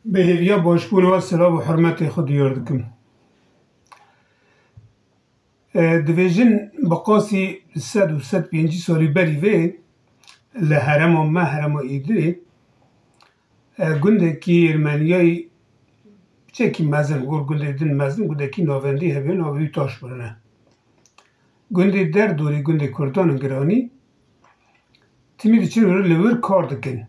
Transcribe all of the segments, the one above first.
به هیویا باشبون و سلام و حرمت خود یاردکم. دویژن بقاسی 105 سالی بری وی لحرم و محرم و ایدری گنده کی ارمنیای چه کی مزن گل گنده دن مزن گنده کی ناوندی هبیان آوی تاش برنه گنده در دوری گنده کردان گرانی تیمی چون رو لور کار دکن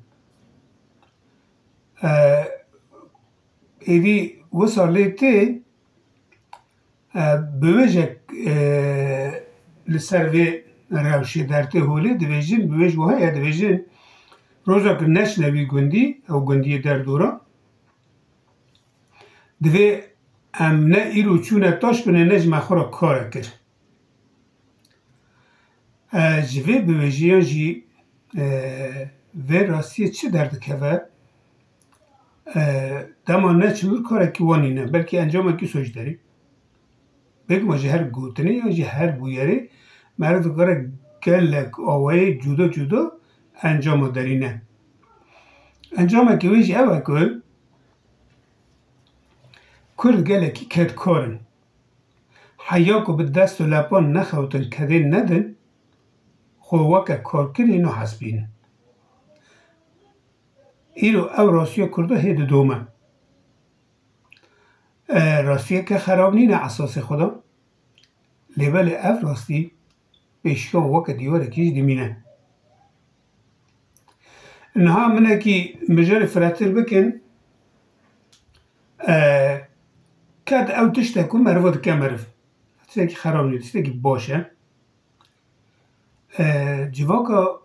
ایدی وصاله تی بوجه لسر وی روشی درته هولی دویژن بوجه وها یا دویژن روزا که نشنوی گندی او گندی در دورا دوی ام نه ایرو چونه تاش بنه نجمه خورا کاره کر جوی بوجه جی وی راستیه چه درد که و دما نه چور کاره که وانی نه بلکه انجام که سوچ داری بگم اجه هر گوتنه یا اجه هر بویره مرد کاره گلک آوه جدا جدا انجام داری نه انجام که ویش اوه کل کرد گلکی کد کارن حیا که به دست و لپان نخوتن کده ندن خو وکه کار کن اینو حسبین ایرو او راستیه کرده هید دومه راستیه که خراب نینه اساس خدا لیبل او راستی پیشکان وکه دیواره کیش دیمینه انها منه که مجال فراتر بکن کد او تشتکو مرواد که مرف تشتکی که خراب نید تشتکی باشه جواکا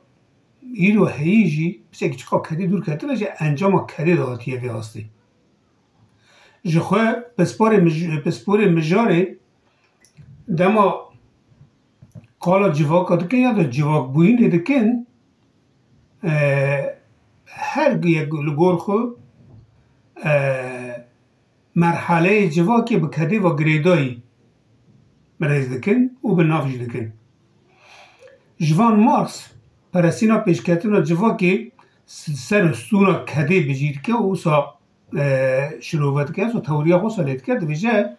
ایرو هیجی تشتکی چکا کدی دور کرده بشه انجام کدی دهاتیه وی هستی جخواه پسپور مجاره دما قالا جواکا دکن یا دا جواک بوینه دکن هر یک لگور خو مرحله جواکی به کدی و گریدایی مرز دکن و به نافش دکن جوان مارکس پرسینا پیشکتنا جواکی سر سونا کدی بجید که او سا شروعات که و تئوریا خو سالت کرد بجه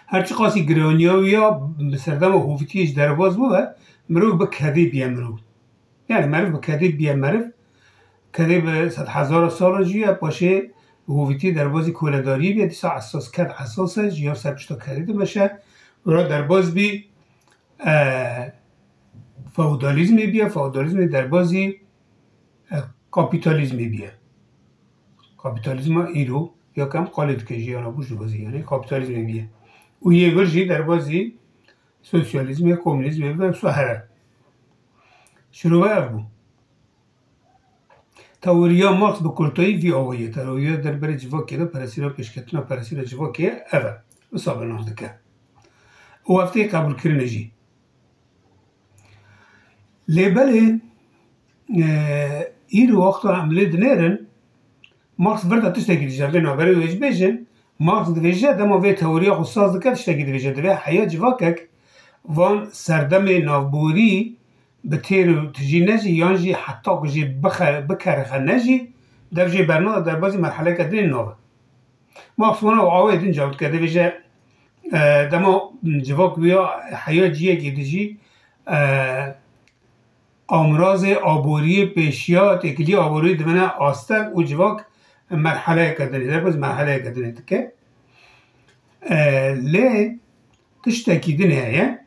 هرچی قاسی گرانیاویا بسردم هوفتیش در باز بود مروف به کدی بیا مروف یعنی مروف به کدی بیا مروف کدی به 100,000 سال جویا باشه هویتی در بازی کوله‌داری بیاد دیسا اساس کد اساسه جیا سرپشتا کدید بشه را در باز بی فئودالیسم بیا فئودالیسم در بازی کاپیتالیسم بیا کاپیتالیسم ایرو یا کم قالید که جیا نبوش بازی یعنی کاپیتالیسم بیا و یه ورژی در بازی سوسیالیسم یا کمونیسم بیا سوهره شروع افبو تئوریا مارکس به کلتایی وی آویه تئوریا در بر جواکی دا پرسیرا پیشکتنا پرسیرا جواکی اوه مصابه نازدکه او هفته قبول کرنه جی لیبل ایرو وقتا عمله دنیرن مارکس برده تشتاکی دیجه به نابره ویج بیجن مارکس دویجه دما وی تئوریا خود ساز دکه تشتاکی دویجه دوی حیا جواکک وان سردم نافبوری به تیرو تجی نجی یانجی حتی بجی بکرخه نجی در جی برنامه در بازی مرحله کدین نوه مارکس وانا و آوه دین جاوت کرده بجه دما جواک بیا حیا جیه که دیجی امراض آبوری پیشیا تکلی آبوری دمنه آستک و جواک مرحله کدنی در باز مرحله کدنی تکه لی تشتاکی دنه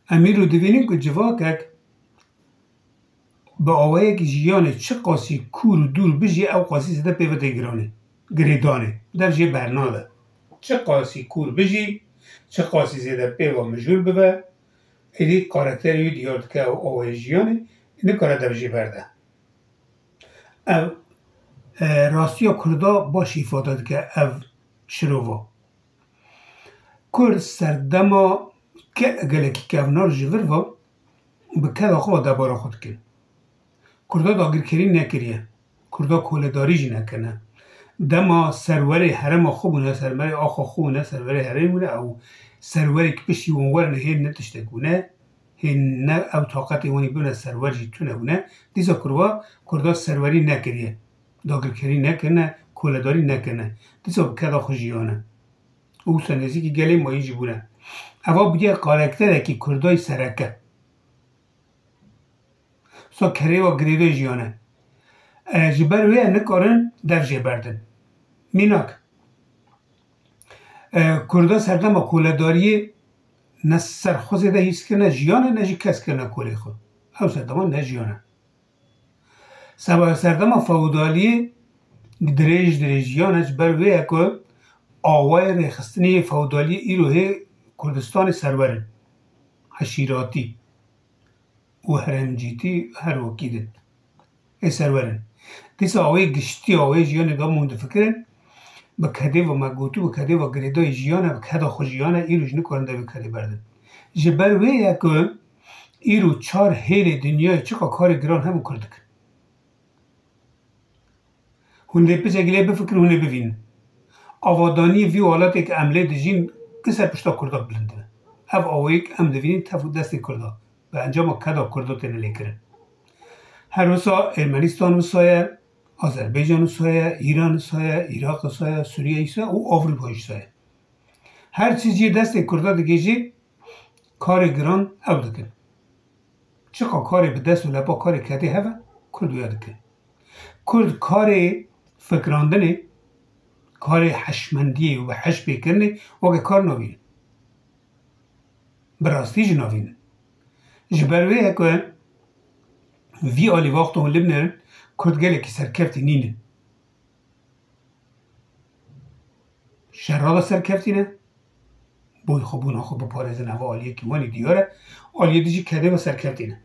امیرو دوینیم که جواکک با آوه که جیانه چه قاسی کور و دور بجی او قاسی زده پیوته گریدانه در جی برناده چه قاسی کور بجی چه قاسی زده پیوه مجور ببه ایدی کارکتری دیارد که آوه جیانه اینه کاره در جی برده او راستی ها کرده با شیفاتات که او شروع کرد سردما که گلکی که اونار جور و به که داخل دبارا خود کن کرده داگیر کری نکریه کرده کوله‌داری جی نکنه دما سروری حرم خوبونه سروری آخا خوبونه سروری حرمونه او سروری که پشتی اونور هین نتشتگونه هین نه او طاقت اونی بونه سرور جی تونه بونه دیزا کرده سروری نکریه داگرکری نکنه کولداری نکنه دیسا بکدا خوشیانه او سنزی که گلی مایی جبونه اوا بگه قارکتره که کردای سرکه سا کری و گریدای جیانه جبر وی نکارن دف جبردن میناک کردا سردم کولداری نه سرخوزه ده هیست که نه جیانه نه جی کس که نه کولی خود او سردمان نه جیانه سردم فودالی دریجیانه جبر وی اکو آوای ریخستنی فودالی ایروه کردستان سرورن حشیراتی و هرمجیتی هر وکیدن ای سرورن دیسا آوای گشتی آوای جیانه دا مونده فکرن با کده و مگوتو و کده و گریدای جیانه و کده خو جیانه ایروش نکارنده به کده بردن جبر وی اکو ایرو 4 هیل دنیای چقا کار گران همو کردکن هنده پچگله بفکر هنده ببین آوادانی وی حالت که عمله دجین کسر پشتا کردا بلنده او آوایی که ام دوینین تفو دست کردا و انجام کدا کردا تنه لیکرن هر روزا ارمنستان سایه آذربایجان سایه ایران سایه عراق سایه سوریه سایه و آوروپا سایه هر چیزی دست کردا دگیجی کار گران او دکن چقا کار به دست و لپا کار کده هوا کرد یاد دکن کرد کار فکراندنه کار حشمندی و حش بکنه وگه کار نوینه براستی جو نوینه جبروی اکوه وی آلی وقت اون لبنرن کرد گله که سرکفتی نینه شراب سرکفتی نه بوی خوبونا خوب پارزن هوا آلیه که وانی دیاره آلیه دیجی کده و سرکفتی نه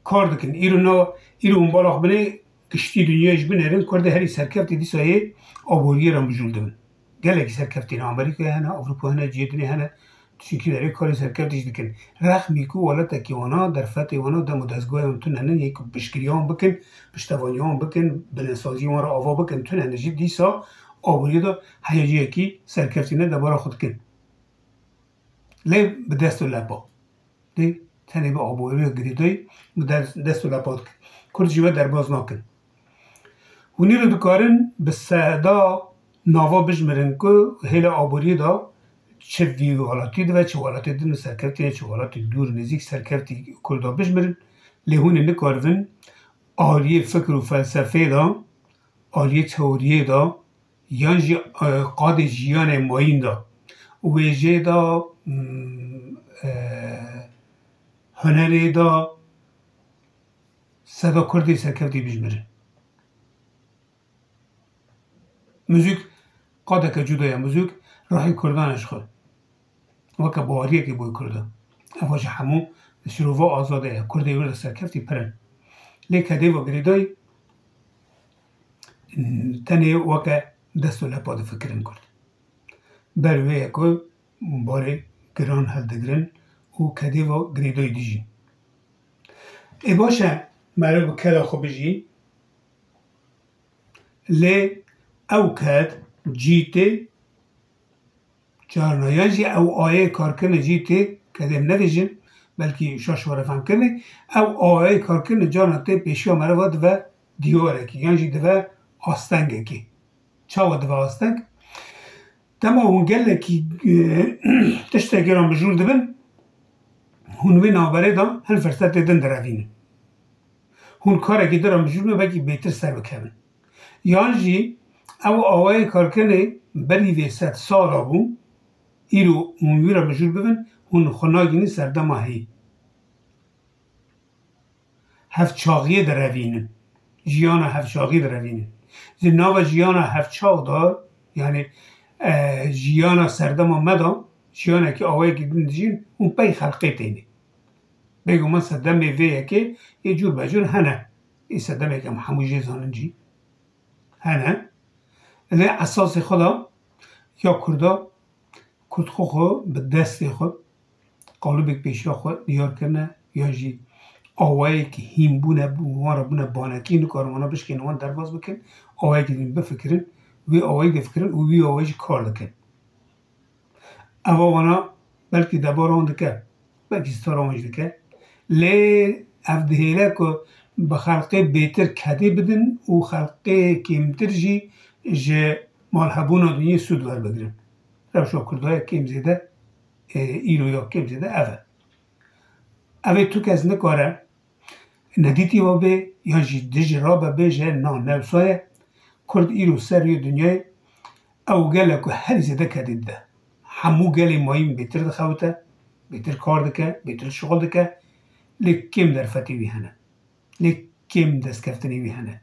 کار دکن ایرو اون بالاخ بنه کشتی دنیایش بنرن کرده هری سرکفتی دی سایه آبوری را مجولده من گله که سرکفتی نه امریکا هنه اروپا هنه جیدنی هنه چیکی داره کاری سرکفتیش دکن رخمی که والا تکیوانا در فتح وانا دم و دستگاه هم تون هنه یک بشکری هم بکن پشتوانی هم بکن بنسازی هم را آوا بکن تون هنه جید دیسا آبوری دا حیاجی اکی سرکفتی نه دبارا خود کن لی به دست و لپا دی تنه به آبوری گریدای به دست و لپا کن کرد جیوه در باز ناکن ونی رو دکارن به سعدا ناوا بجمرن که هیل آبوری دا چه وی حالاتی ده و چه حالاتی دن سرکفتی چه حالاتی دور نزیک سرکفتی کردا بجمرن لیهون نکارون آلیه فکر و فلسفه دا آلیه تئوریه دا یعنی قاد جیان ماین دا ویجه دا هنری دا صدا کردی سرکفتی بجمرن موزیک قاده که جدای موزیک راهی کردانش خود وکه باریه که بوی کرده افاش همو شروع آزاده کرده ورد سرکفتی پرن لیکه دی و گریدای تنه وکه دست و لپا ده فکرن کرد بروی اکو باره گران هل دگرن و کدی و گریدای دیجی ای باشه مرا بکلا خو بجی لی او کد جیته چارنایان جی او آیه کار کنه جیته کدیم ندیجن بلکه شاشواره فهم کنه او آیه کار کنه جانته پیشیا مرا واد و دیواره که یعنی دو آستنگه که چاو دو آستنگ تما اون گله که تشته گران بجور دبن هونوی نابره دا هن فرصت دن دروینه هون کاره که دران بجور بگی بیتر سر بکنن یعنی او آوای کار کنه بری وی 100 سال آبون ایرو اونوی را بجور ببن هون خناگینی سردم هی هفت چاقیه در روینه جیان هفت چاقی در روینه زناو جیان هفت چاق دار یعنی جیان سردم مدا جیانه که آوای که دندجین اون پی خلقه تینه بگو من سردم ویه که یه جور بجور هنه این سردم که هموجه زاننجی هنه نه اساس خدا یا کرد خو به دست خود قالب پیشا خود دیار کنه یا جی آوایی که هیم بونه وارا بونه بانکی اینو کارمانا بشکن وان درباز بکن آوایی که دیم بفکرن وی آوایی بفکرن و وی آوایی کار دکن اوانا بلکه دبار آن دکن بلکه ستار آنج دکن لی افدهیله که به خلقه بیتر کده بدن و خلقه کمتر جی مال هبونا دنیا سود ور بگیرن. روشا کردهای کم زیده ایرو یا کم زیده اوه تو کس نکاره ندیتی و به یا جی دج را به جه نوسای کرد ایرو سر یو دنیای او گله که هر زیده کدید ده همو گله مایم بیتر دخوته بیتر کار دکه بیتر شغل دکه لیک کم در فتی وی هنه لیک کم دست کفتنی وی هنه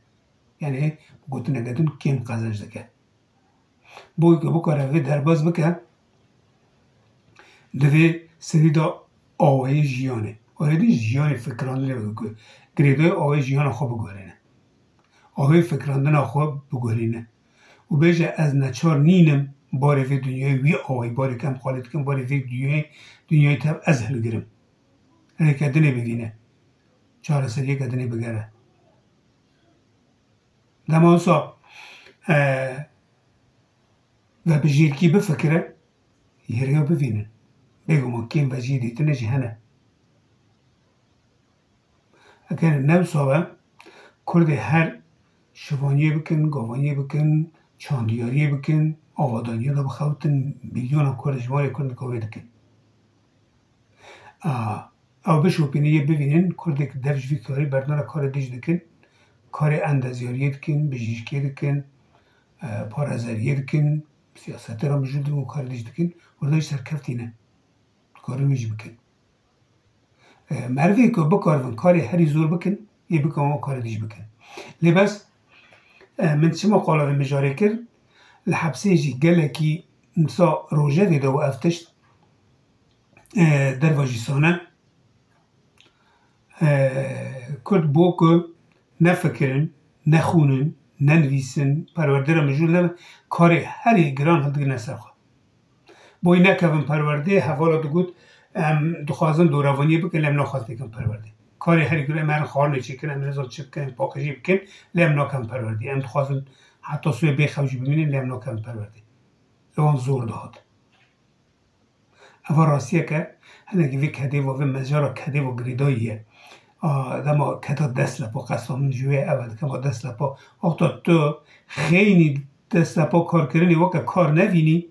یعنی گوتو نگدون کم قزنج دکه بوی که بکاره وی درباز بکه دوی سری دا آوه جیانه آوه دی جیان فکراندنه بگه گریدای آوه جیان خواه بگورینه آوه فکراندن خواه بگورینه و بیجه از نچار نینم باره وی دنیای وی آوه باره کم خالد کم باره وی دنیای تب از هل گرم اینه کدنه ببینه چهار سریه کدنه بگره دمانسا و به جیرکی بفکره یه ها ببینن بگو ما کم و جیری تنجی هنه اگر نوسا کرد هر شوانیه بکن گاوانیه بکن چاندیاریه بکن آوادانیه دا بخوتن میلیون کرد جمعه کرد کاوه دکن او بشوپینه ببینن کرد که دفج وی کاری بردنان کار دیج دکن کار اندازیاریه دکن بجیشکیه دکن پارازاریه دکن سیاست را مجرد و کار دیج دکن وردایش سرکفتینه کارو میج بکن مروی که بکارون کاری هری زور بکن یه بکن و کار دیج بکن لباس من چه مقاله رو مجاره کرد لحبسه جی گله کی نسا روژه دیده و افتشت در واجیسانه کرد بو که نفکرن نخونن ننویسن پرورده را مجرد نبن کاری هری گران هل دیگه نسرخوا بوی نکوون پرورده حوالا دو گود دخوازن دوروانیه بکن لم نخواست بکن پرورده کاری هری گران من خار نچی کن ام رزال چی بکن پاکجی بکن لم نکن پرورده ام دخوازن حتی سوی بخوجی ببینن لم نکن پرورده لوان زور داد اول راستیه که هنگی وی کده و مزارا کده و گریداییه دما کتا دست لپا قسم جوی اول که ما دست لپا وقتا تو خیلی دست لپا کار کردنی وقتا کار نوینی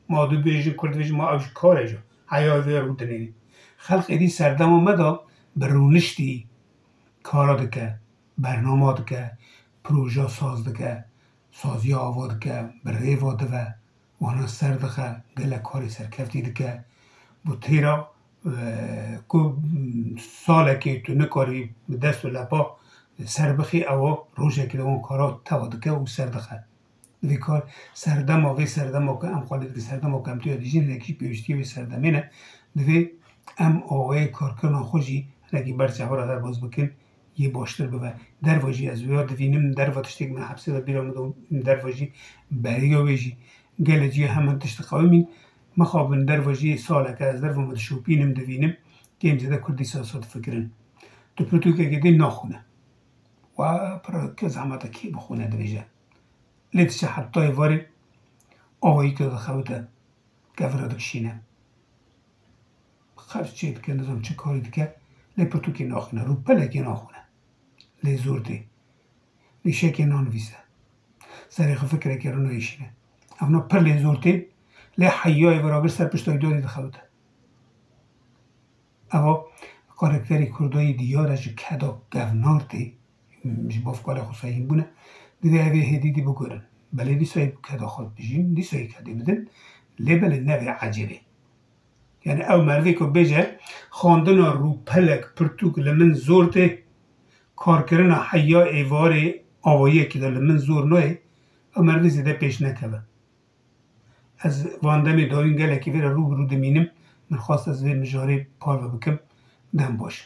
ما دو بیجی کرد بیجی ما اوش کاره جو حیای وی رو دنینی خلق ایدی سردم آمده برونشتی کارا دکه برنامه دکه پروژه ساز دکه سازی آوا دکه برای واده و وانا سر دکه گله کاری سرکفتی دکه بو تیرا که ساله که تو نکاری دست و لپا سر بخی او روشه که اون کارا توادکه و سر دخل وی کار سردم وی سردم که ام خالد که سردم کم توی دیجین نکی پیوشتی وی سردمینه دوی ام آوه کار کنن خوشی نکی برچه ها را در باز بکن یه باشتر ببر در واجی از ویا دوینم در واتشتک من حبسه دا بیرامدم در واجی بریا ویجی گل جی همون تشت قومین مخابن در واجی ساله که از در و مدشوپینم دوینم که امزده کردی سیاست فکرن تو پرتو که گده ناخونه و پر که زحمت کی بخونه دویجه لیتشه حتی واری آوایی که دخوته گفره دکشینه خرج چید که نظام چه کاری دکه لی پرتو که ناخونه رو پله که ناخونه لی زورده لی شک نانویسه سریخ فکره که رو نایشینه اونا پر لی زورده لی حیای ورابر سر پشتای دادی دخوته اما کارکتری کردای دیاره جو کدا گونارده مش بافکار خصوصی بونه دیده اوی هدیدی بگورن بله دیسایی کدا خود بجین دیسایی کدی بدن لی بله نوی عجبه یعنی او مروی که بجه خواندن رو پلک پرتوک لمن زورده کار کردن حیا ایوار آوایی که در لمن زور نوی او مروی زیده پیش نکبه از واندمی دارین گله که ویره رو دمینم من خواست از وی مجاری پار و بکم دم باشه